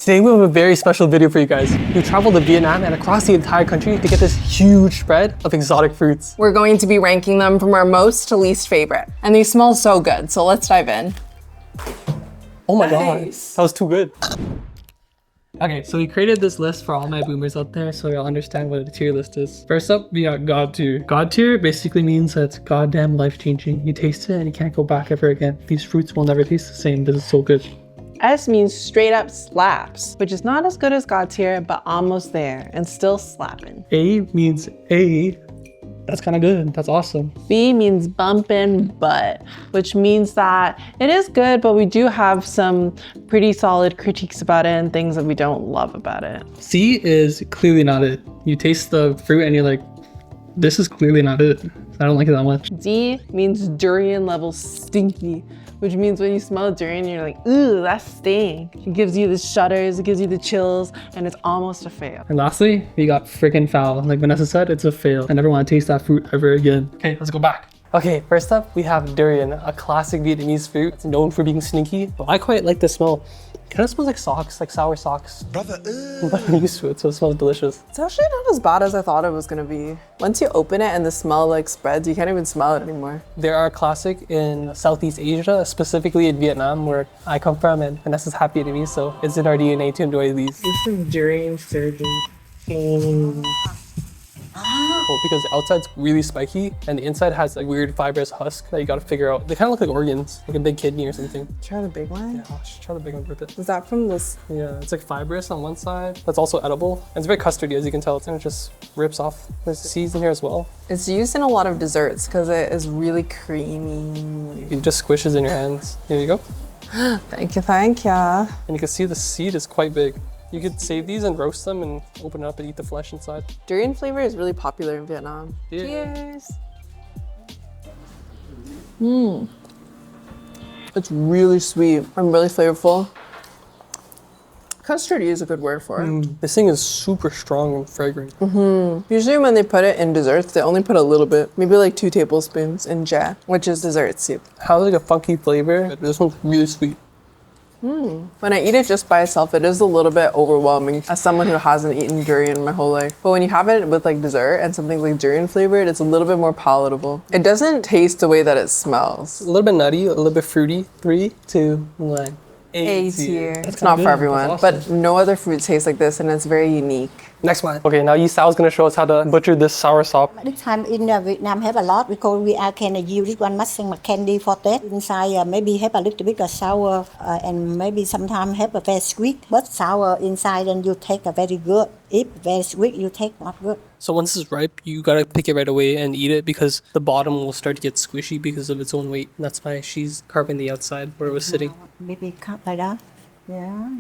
Today we have a very special video for you guys. We traveled to Vietnam and across the entire country to get this huge spread of exotic fruits. We're going to be ranking them from our most to least favorite. And these smell so good, so let's dive in. Oh my god, that was too good. Okay, so we created this list for all my boomers out there so you'll understand what a tier list is. First up, we got God tier. God tier basically means that it's goddamn life-changing. You taste it and you can't go back ever again. These fruits will never taste the same, this is so good. S means straight up slaps, which is not as good as God tier, but almost there and still slapping. A means A. That's kind of good. That's awesome. B means bumpin' butt, which means that it is good, but we do have some pretty solid critiques about it and things that we don't love about it. C is clearly not it. You taste the fruit and you're like, this is clearly not it. I don't like it that much. D means durian level stinky, which means when you smell durian, you're like, ooh, that stink. It gives you the shudders, it gives you the chills, and it's almost a fail. And lastly, we got freaking foul. Like Vanessa said, it's a fail. I never want to taste that fruit ever again. Okay, let's go back. Okay, first up, we have durian, a classic Vietnamese fruit. It's known for being sneaky, but I quite like the smell. It kind of smells like socks, like sour socks. Brother, but I'm used to it, so it smells delicious. It's actually not as bad as I thought it was gonna be. Once you open it and the smell like spreads, you can't even smell it anymore. They are classic in Southeast Asia, specifically in Vietnam, where I come from, and Vanessa's half Vietnamese, so it's in our DNA to enjoy these. This is durian surgeon. Well, because the outside's really spiky and the inside has like weird fibrous husk that you gotta figure out. They kind of look like organs, like a big kidney or something. Try the big one? Yeah, I'll try the big one with it. Is that from this? Yeah, it's like fibrous on one side. That's also edible. And it's very custardy, as you can tell. And it just rips off. There's seeds in here as well. It's used in a lot of desserts because it is really creamy. It just squishes in your hands. Here you go. Thank you, thank you. And you can see the seed is quite big. You could save these and roast them and open it up and eat the flesh inside. Durian flavor is really popular in Vietnam. Yeah. Cheers. It's really sweet and really flavorful. Custardy is a good word for it. This thing is super strong and fragrant. Usually when they put it in desserts, they only put a little bit, maybe like 2 tablespoons in jia, which is dessert soup. Has like a funky flavor, but this one's really sweet. When I eat it just by itself, it is a little bit overwhelming as someone who hasn't eaten durian my whole life. But when you have it with like dessert and something like durian flavored, it's a little bit more palatable. It doesn't taste the way that it smells. A little bit nutty, a little bit fruity. 3, 2, 1. A tier. That's It's not good. for everyone, That's awesome. but no other fruit tastes like this and it's very unique. Next one. Okay, now Yi Sao is gonna show us how to butcher this soursop. This time in Vietnam have a lot because we are can use this one mushroom candy for that. Inside maybe have a little bit of sour and maybe sometimes have a very sweet. But sour inside and you take a very good. If very sweet you take not good. So once this is ripe, you gotta pick it right away and eat it because the bottom will start to get squishy because of its own weight. And that's why she's carving the outside where it was sitting. Maybe cut like that. Yeah.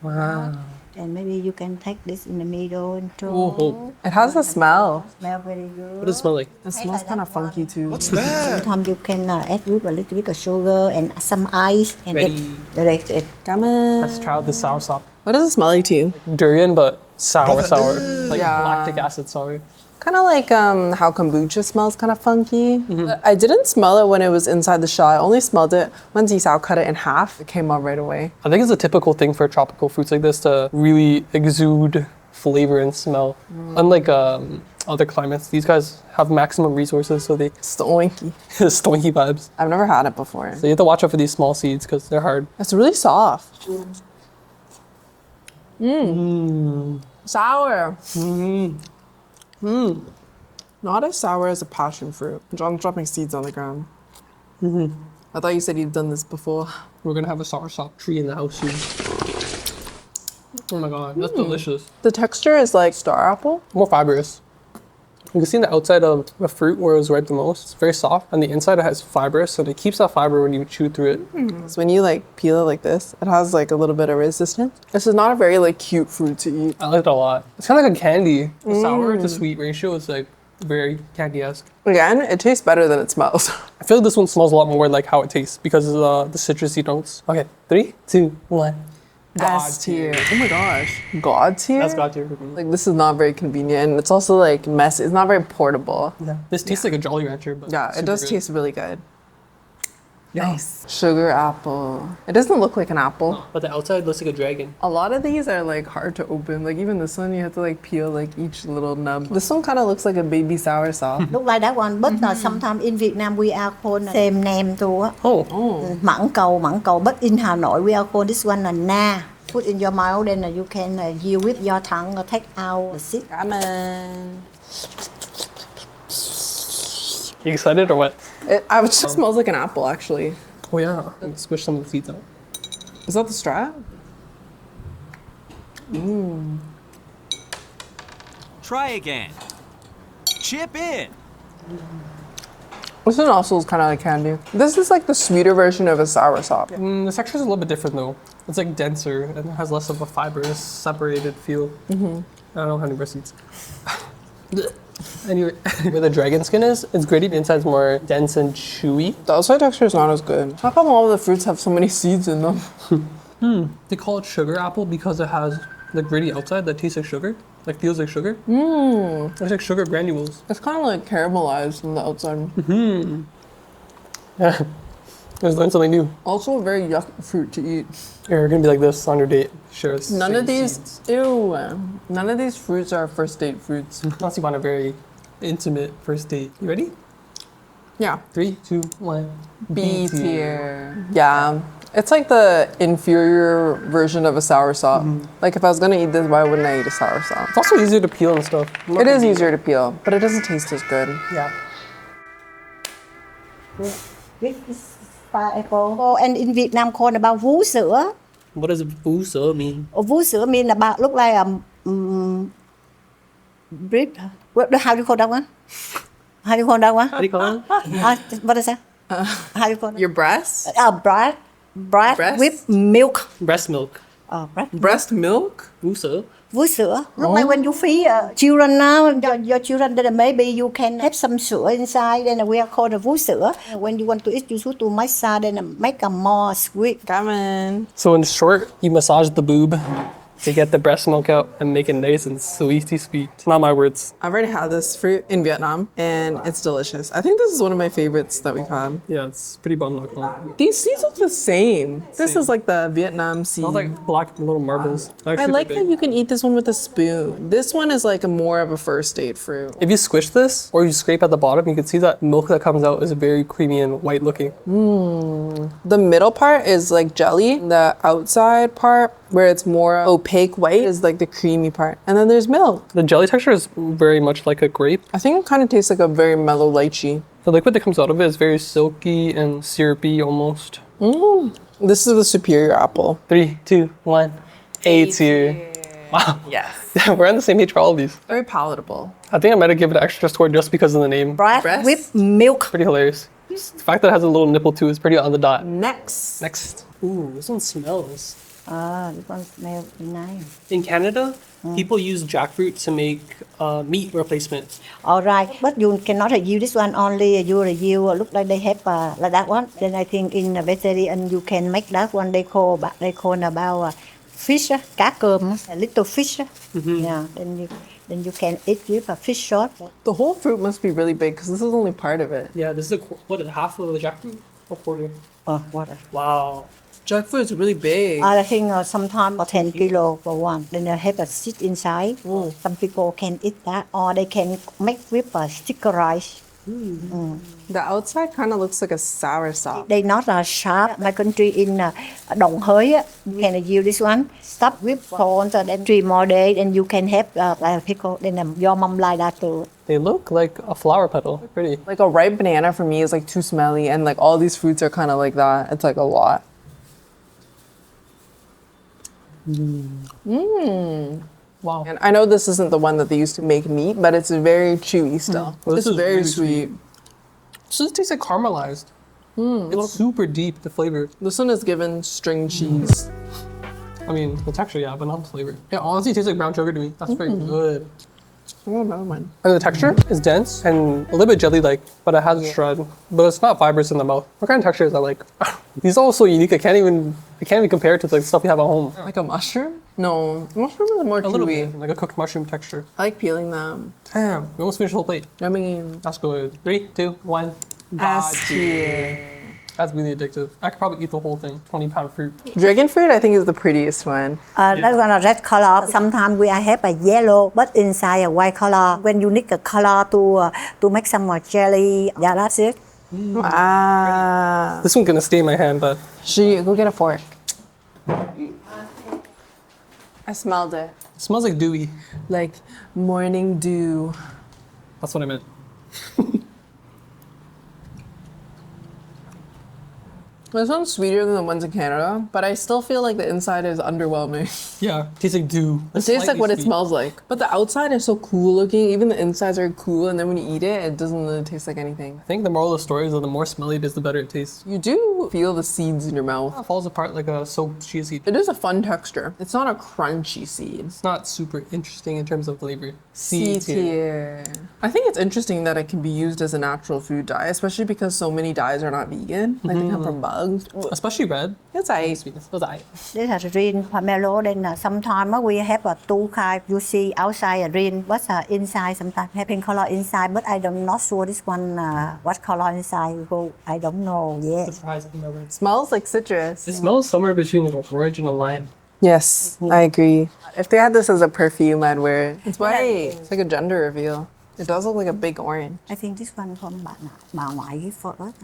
Wow. And maybe you can take this in the middle and throw. Oh, It has a smell. Smell very good. what does it smell like? It smells kind of funky too. Sometimes you can add with a little bit of sugar and some ice and Ready. it. Come on. Let's try out the soursop. What does it smell like to you? Durian, but sour. Like Yeah. lactic acid sour. Kind of like how kombucha smells kind of funky. I didn't smell it when it was inside the shell. I only smelled it when Jisao cut it in half. It came out right away. I think it's a typical thing for tropical fruits like this to really exude flavor and smell. Unlike other climates, these guys have maximum resources, so they Stoinky. stonky vibes. I've never had it before. So you have to watch out for these small seeds because they're hard. It's really soft. Sour. Not as sour as a passion fruit. John's dropping seeds on the ground. I thought you said you've done this before. We're gonna have a soursop tree in the house soon. Oh my god, that's delicious. The texture is like star apple. More fibrous. You can see on the outside of the fruit where it was ripe the most. It's very soft. On the inside it has fibrous, so it keeps that fiber when you chew through it. So when you like peel it like this, it has like a little bit of resistance. This is not a very like cute fruit to eat. I like it a lot. It's kind of like a candy. The sour to sweet ratio is like very candy-esque. Again, it tastes better than it smells. I feel like this one smells a lot more like how it tastes because of the citrusy notes. Okay, 3, 2, 1. S tier. Oh my gosh. God tier? That's God tier for me. Like this is not very convenient and it's also like messy. It's not very portable. This tastes like a Jolly Rancher, but Yeah, it super does good. taste really good. Nice. Sugar apple. It doesn't look like an apple. But the outside looks like a dragon. A lot of these are like hard to open. Like even this one, you have to like peel like each little nub. This one kind of looks like a baby soursop. Look like that one, but sometimes in Vietnam we are called same name too. Oh. Mãng cầu. But in Hanoi we are called this one là na. Put in your mouth, then you can use with your tongue take out the seed. Ramen. You excited or what? It just smells like an apple actually. Oh yeah. And squish some of the seeds out. Is that the strap? Try again. Chip in. This one also is kind of like candy. This is like the sweeter version of a soursop. The texture is a little bit different though. It's like denser and it has less of a fibrous, separated feel. I don't have any breast seeds. Anyway, where the dragon skin is, it's gritty, the inside's more dense and chewy. The outside texture is not as good. How come all of the fruits have so many seeds in them? They call it sugar apple because it has the gritty outside that tastes like sugar, like feels like sugar. It's like sugar granules. It's kind of like caramelized on the outside. Yeah, just learned something new. Also a very yucky fruit to eat. You're gonna be like this on your date. Share None of these fruits are first date fruits. Unless you want a very intimate first date. You ready? Yeah. 3, 2, 1. B tier. Yeah. It's like the inferior version of a soursop. Like if I was gonna eat this, why wouldn't I eat a soursop? It's also easier to peel and stuff. It is easier to peel, but it doesn't taste as good. Yeah. This is pineapple. Oh, and in Vietnam called about vú sữa. What does vú sữa mean? Vú sữa mean about look like a bread. How do you call that one? How do you call that one? How do you call it? What is that? How do you call it? Your breast? Bread Breast? with milk. Breast milk. Bread. Breast milk? Vú sữa. Vú sữa. Look like when you feed children now, your children, then maybe you can have some sữa inside, then we are called a vú sữa. When you want to eat, you should to massage, then make a more sweet. Gammon. So in short, you massage the boob to get the breast milk out and make it nice and sweetie sweet. Not my words. I've already had this fruit in Vietnam and it's delicious. I think this is one of my favorites that we've had. Yeah, it's pretty bomb. Not gonna lie. These seeds look the same. This is like the Vietnam seed. Smells like black little marbles. I like that you can eat this one with a spoon. This one is like more of a first date fruit. If you squish this or you scrape at the bottom, you can see that milk that comes out is very creamy and white looking. The middle part is like jelly. The outside part, where it's more opaque white, is like the creamy part. And then there's milk. The jelly texture is very much like a grape. I think it kind of tastes like a very mellow lychee. The liquid that comes out of it is very silky and syrupy almost. This is the superior apple. 3, 2, 1. A tier. Wow. Yes. We're on the same page for all of these. Very palatable. I think I might have given it an extra score just because of the name. Bread Breast? with milk. Pretty hilarious. The fact that it has a little nipple too is pretty on the dot. Next. Next. Ooh, this one smells. This one smells nice. In Canada, people use jackfruit to make meat replacement. All right, but you cannot use this one only. You look like they have like that one. Then I think in vegetarian you can make that one. They call about fish, cá cơm, a little fish. Yeah, then you can eat with a fish sauce. The whole fruit must be really big because this is only part of it. Yeah, this is half of the jackfruit? Or quarter? Water. Wow. Jackfruit is really big. I think sometimes 10 kilo for one. Then they have a seed inside. Some people can eat that, or they can make with a sticker rice. The outside kind of looks like a soursop. They not sharp. My country in Đồng Hới, you can use this one. Stuff with prawns, and then 3 more days, and you can have like a pickle. Then your mom like that too. They look like a flower petal. Pretty. Like a ripe banana for me is like too smelly, and like all these fruits are kind of like that. It's like a lot. Wow. And I know this isn't the one that they used to make meat, but it's very chewy still. Well, It's this is very really sweet. So this tastes like caramelized. It's super deep, the flavor. This one is given string cheese. I mean, the texture, yeah, but not the flavor. It honestly tastes like brown sugar to me. That's very good. I want another one. And the texture is dense and a little bit jelly-like, but it has a shred. But it's not fibrous in the mouth. What kind of texture is that like? These are all so unique. I can't even compare it to like stuff you have at home. Like a mushroom? No, mushroom is more A little chewy. bit, like a cooked mushroom texture. I like peeling them. Damn, we almost finished the whole plate. I mean, That's good. 3, 2, 1. S tier. That's really addictive. I could probably eat the whole thing. 20-pound fruit. Dragon fruit, I think, is the prettiest one. That one a red color. Sometimes we have a yellow, but inside a white color. When you need a color to make some more jelly, yeah, that's it. Ah. This one's gonna stay in my hand, but Go get a fork. I smelled it. it smells like dewy. Like morning dew. That's what I meant. This one's sweeter than the ones in Canada, but I still feel like the inside is underwhelming. Yeah, tastes like dew. It tastes like what it smells like. But the outside is so cool looking. Even the insides are cool, and then when you eat it, it doesn't really taste like anything. I think the moral of the story is that the more smelly it is, the better it tastes. You do feel the seeds in your mouth. It falls apart like a soaked chia seed. It is a fun texture. It's not a crunchy seed. It's not super interesting in terms of flavor. C tier. I think it's interesting that it can be used as a natural food dye, especially because so many dyes are not vegan. Like they come from bugs. Especially red. It's aight. Sweetness. It was aight. This is green pomelo. Then sometimes we have a two kind. You see outside a green, but inside sometimes have pink color inside. But I'm not sure this one what color inside. Because I don't know yet. Surprising number. Smells like citrus. It smells somewhere between like orange and a lime. Yes, I agree. If they had this as a perfume, I'd wear it. It's white. It's like a gender reveal. It does look like a big orange. I think this one from bà ngoại gift for us.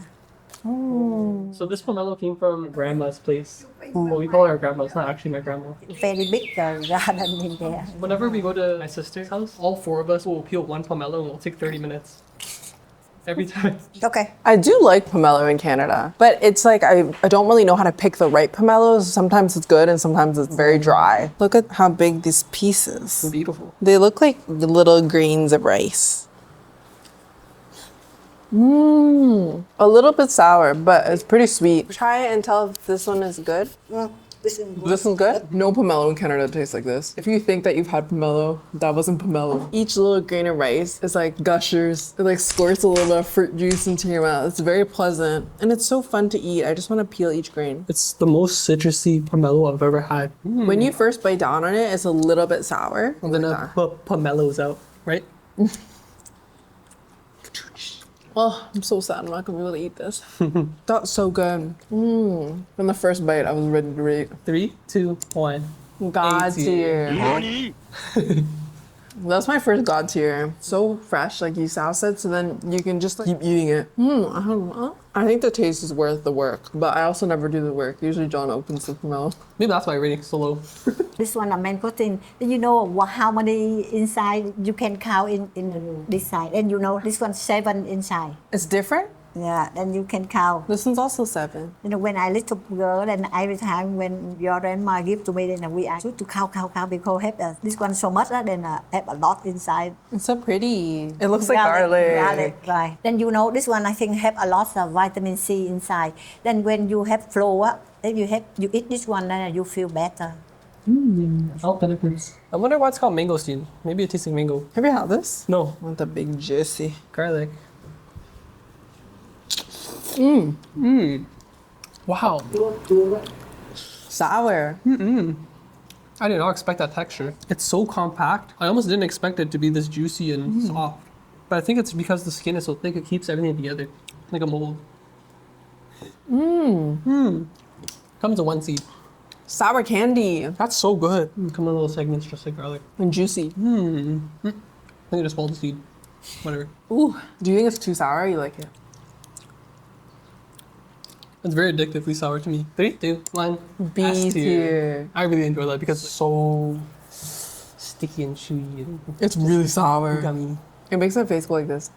So this pomelo came from grandma's place. Well, we call her grandma. It's not actually my grandma. Very big garden in there. Whenever we go to my sister's house, all four of us will peel one pomelo and it'll take 30 minutes. Every time. Okay. I do like pomelo in Canada, but it's like I don't really know how to pick the right pomelos. Sometimes it's good and sometimes it's very dry. Look at how big these pieces. Beautiful. They look like little grains of rice. A little bit sour, but it's pretty sweet. Try it and tell if this one is good. This one's good? No pomelo in Canada tastes like this. If you think that you've had pomelo, that wasn't pomelo. Each little grain of rice is like gushers. It like squirts a little bit of fruit juice into your mouth. It's very pleasant and it's so fun to eat. I just want to peel each grain. It's the most citrusy pomelo I've ever had. When you first bite down on it, it's a little bit sour. And then I put pomelos out, right? Oh, I'm so sad I'm not gonna be able to eat this. That's so good. From the first bite, I was ready to eat. 3, 2, 1. God tier. That's my first God tier. So fresh, like you said, so then you can just like, keep eating it. I don't know. I think the taste is worth the work, but I also never do the work. Usually John opens the pomelo. Maybe that's why rating's so low. This one a mangosteen. You know how many inside you can count in this side, and you know this one 7 inside. It's different? Yeah, then you can count. This one's also 7. You know, when I little girl, and every time when your grandma give to me, then we ask to count because have this one so much, then have a lot inside. It's so pretty. It looks like garlic. Garlic, right. Then you know this one I think have a lot of vitamin C inside. Then when you have flu, if you eat this one, then you feel better. All benefits. I wonder why it's called mangosteen. Maybe it tastes like mango. Have you had this? No. I want the big juicy. Garlic. Wow. Sour. I did not expect that texture. It's so compact. I almost didn't expect it to be this juicy and soft. But I think it's because the skin is so thick, it keeps everything together. Like a mold. Comes in one seed. Sour candy. That's so good. Come in little segments just like garlic. And juicy. I think I just swallowed the seed. Whatever. Ooh. Do you think it's too sour or you like it? It's very addictively sour to me. 3, 2, 1. B S tier. I really enjoy that because it's so sticky and chewy and It's really sour. gummy. It makes my face go like this.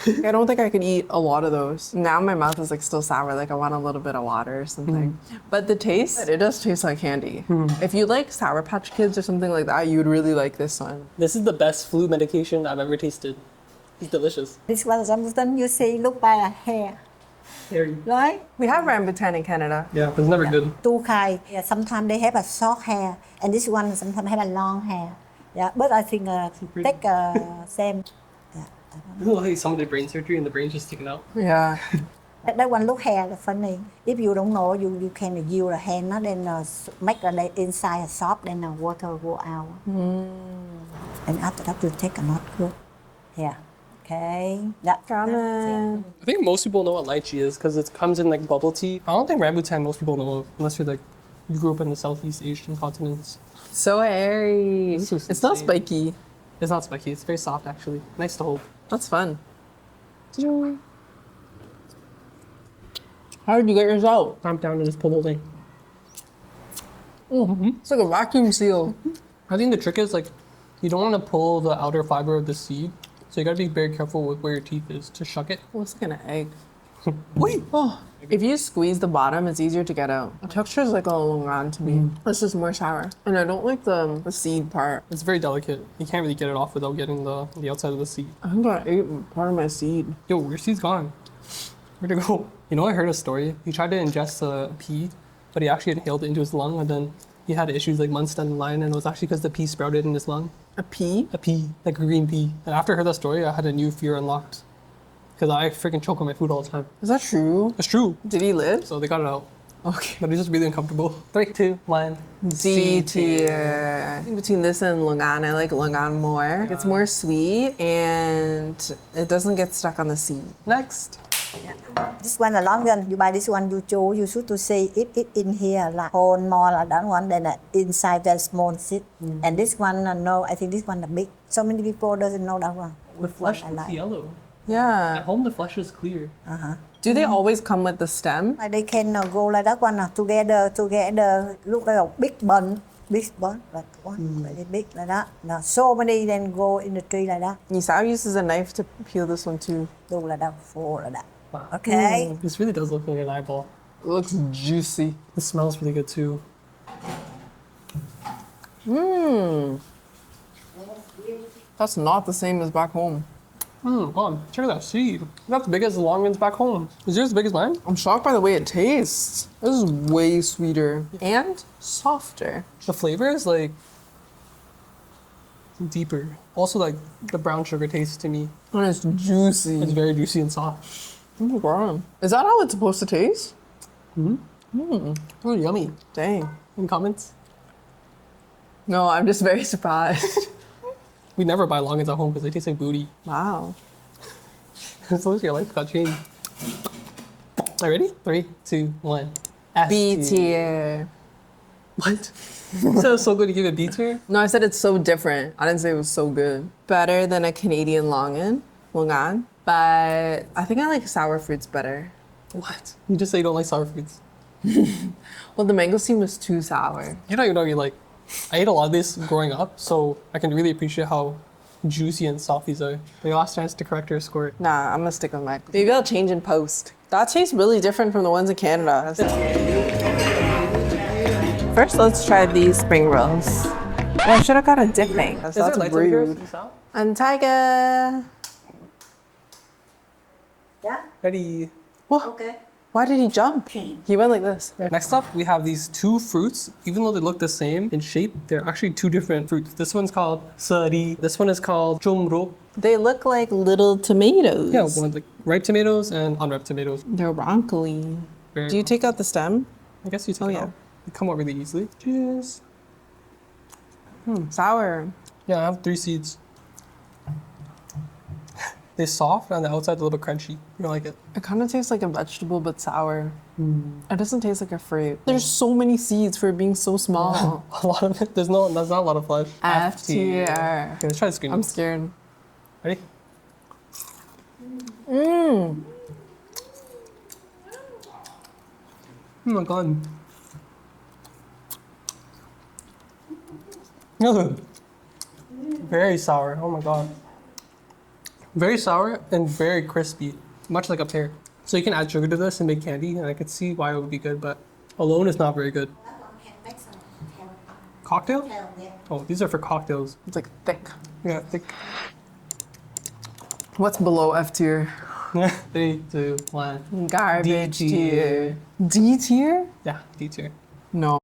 I don't think I could eat a lot of those. Now my mouth is like still sour, like I want a little bit of water or something. But the taste, it does taste like candy. If you like Sour Patch Kids or something like that, you would really like this one. This is the best flu medication I've ever tasted. It's delicious. This one something you see look by a hair, Hairy. right? We have Rambutan in Canada. Yeah, but it's never good. Two kind. Yeah, sometimes they have a short hair, and this one sometimes have a long hair. Yeah, but I think take same. Like some of the brain surgery and the brain's just sticking out. Yeah. That one look hair funny. If you don't know, you can use the hand, then make the inside soft, then water go out. And after that, you take a not good. Yeah. Okay. Yeah. Ramen. I think most people know what lychee is because it comes in like bubble tea. I don't think rambutan most people know of unless you're like you grew up in the Southeast Asian continents. So airy. This is It's not insane. spiky. It's not spiky. It's very soft actually. Nice to hold. That's fun. How did you get yours out? Clamp down and just pull the whole thing. It's like a vacuum seal. I think the trick is like you don't want to pull the outer fiber of the seed, so you gotta be very careful with where your teeth is to shuck it. Looks like an egg. Wait. Oh, if you squeeze the bottom, it's easier to get out. The texture is like a longan to me. This is more sour. And I don't like the seed part. It's very delicate. You can't really get it off without getting the outside of the seed. I think I ate part of my seed. Yo, your seed's gone. Where'd it go? You know, I heard a story. He tried to ingest a pea, but he actually inhaled it into his lung, and then he had issues like months down the line, and it was actually because the pea sprouted in his lung. A pea? A pea, like a green pea. And after I heard that story, I had a new fear unlocked. Because I freaking choke on my food all the time. Is that true? It's true. Did he live? So they got it out. Okay. But it's just really uncomfortable. 3, 2, 1. D tier. Between this and longan, I like longan more. It's more sweet and it doesn't get stuck on the seed. Next. This one is Longan. You buy this one, you choose. You should to say it in here like whole more like that one. Then inside the small seed. And this one, no, I think this one is big. So many people doesn't know that one. The flesh I looks like. yellow. At Yeah. home, the flesh is clear. Do they always come with the stem? Like they can go like that one together. Look like a big bun, like one very big like that. Now so many then go in the tree like that. Nisao uses a knife to peel this one too. Do like that, four like that. Wow. Okay. This really does look like an eyeball. It looks juicy. It smells really good too. That's not the same as back home. Wow, check out that seed. That's big as the Longans back home. Is yours as big as mine? I'm shocked by the way it tastes. This is way sweeter and softer. The flavor is like deeper. Also like the brown sugar taste to me. And it's juicy. It's very juicy and soft. Oh my god. Is that how it's supposed to taste? Oh, yummy. Dang. Any comments? No, I'm just very surprised. We never buy Longans at home because they taste like booty. Wow. So your life got changed. Are you ready? 3, 2, 1. S B tier. tier. What? You said it was so good to give it B tier? No, I said it's so different. I didn't say it was so good. Better than a Canadian longan, but I think I like sour fruits better. What? You just say you don't like sour fruits. Well, the mangosteen was too sour. You don't even know what you like. I ate a lot of this growing up, so I can really appreciate how juicy and soft these are. The last chance to correct your score. Nah, I'm gonna stick with mine. Maybe I'll change in post. That tastes really different from the ones in Canada. First, let's try these spring rolls. Oh, I should have got a dipping. That's rude. And Tiger. Yeah. Ready? What? Okay. Why did he jump? He went like this. Next up, we have these two fruits. Even though they look the same in shape, they're actually two different fruits. This one's called sari. This one is called chumro. They look like little tomatoes. Yeah, one like ripe tomatoes and unripe tomatoes. They're broccoli. Very- Do you take out the stem? I guess you take Oh, it yeah. out. They come out really easily. Cheers. Sour. Yeah, I have 3 seeds. They're soft and the outside's a little bit crunchy. You don't like it? It kind of tastes like a vegetable, but sour. It doesn't taste like a fruit. There's so many seeds for it being so small. A lot of it. There's not a lot of flesh. F tier. Okay, let's try the screen. I'm scared. Ready? Oh my god. Very sour. Oh my god. Very sour and very crispy, much like a pear. So you can add sugar to this and make candy, and I could see why it would be good, but alone is not very good. Cocktail? Oh, these are for cocktails. It's like thick. Yeah, thick. What's below F tier? 3, 2, 1. Garbage D tier. tier. D tier? Yeah, D tier. No.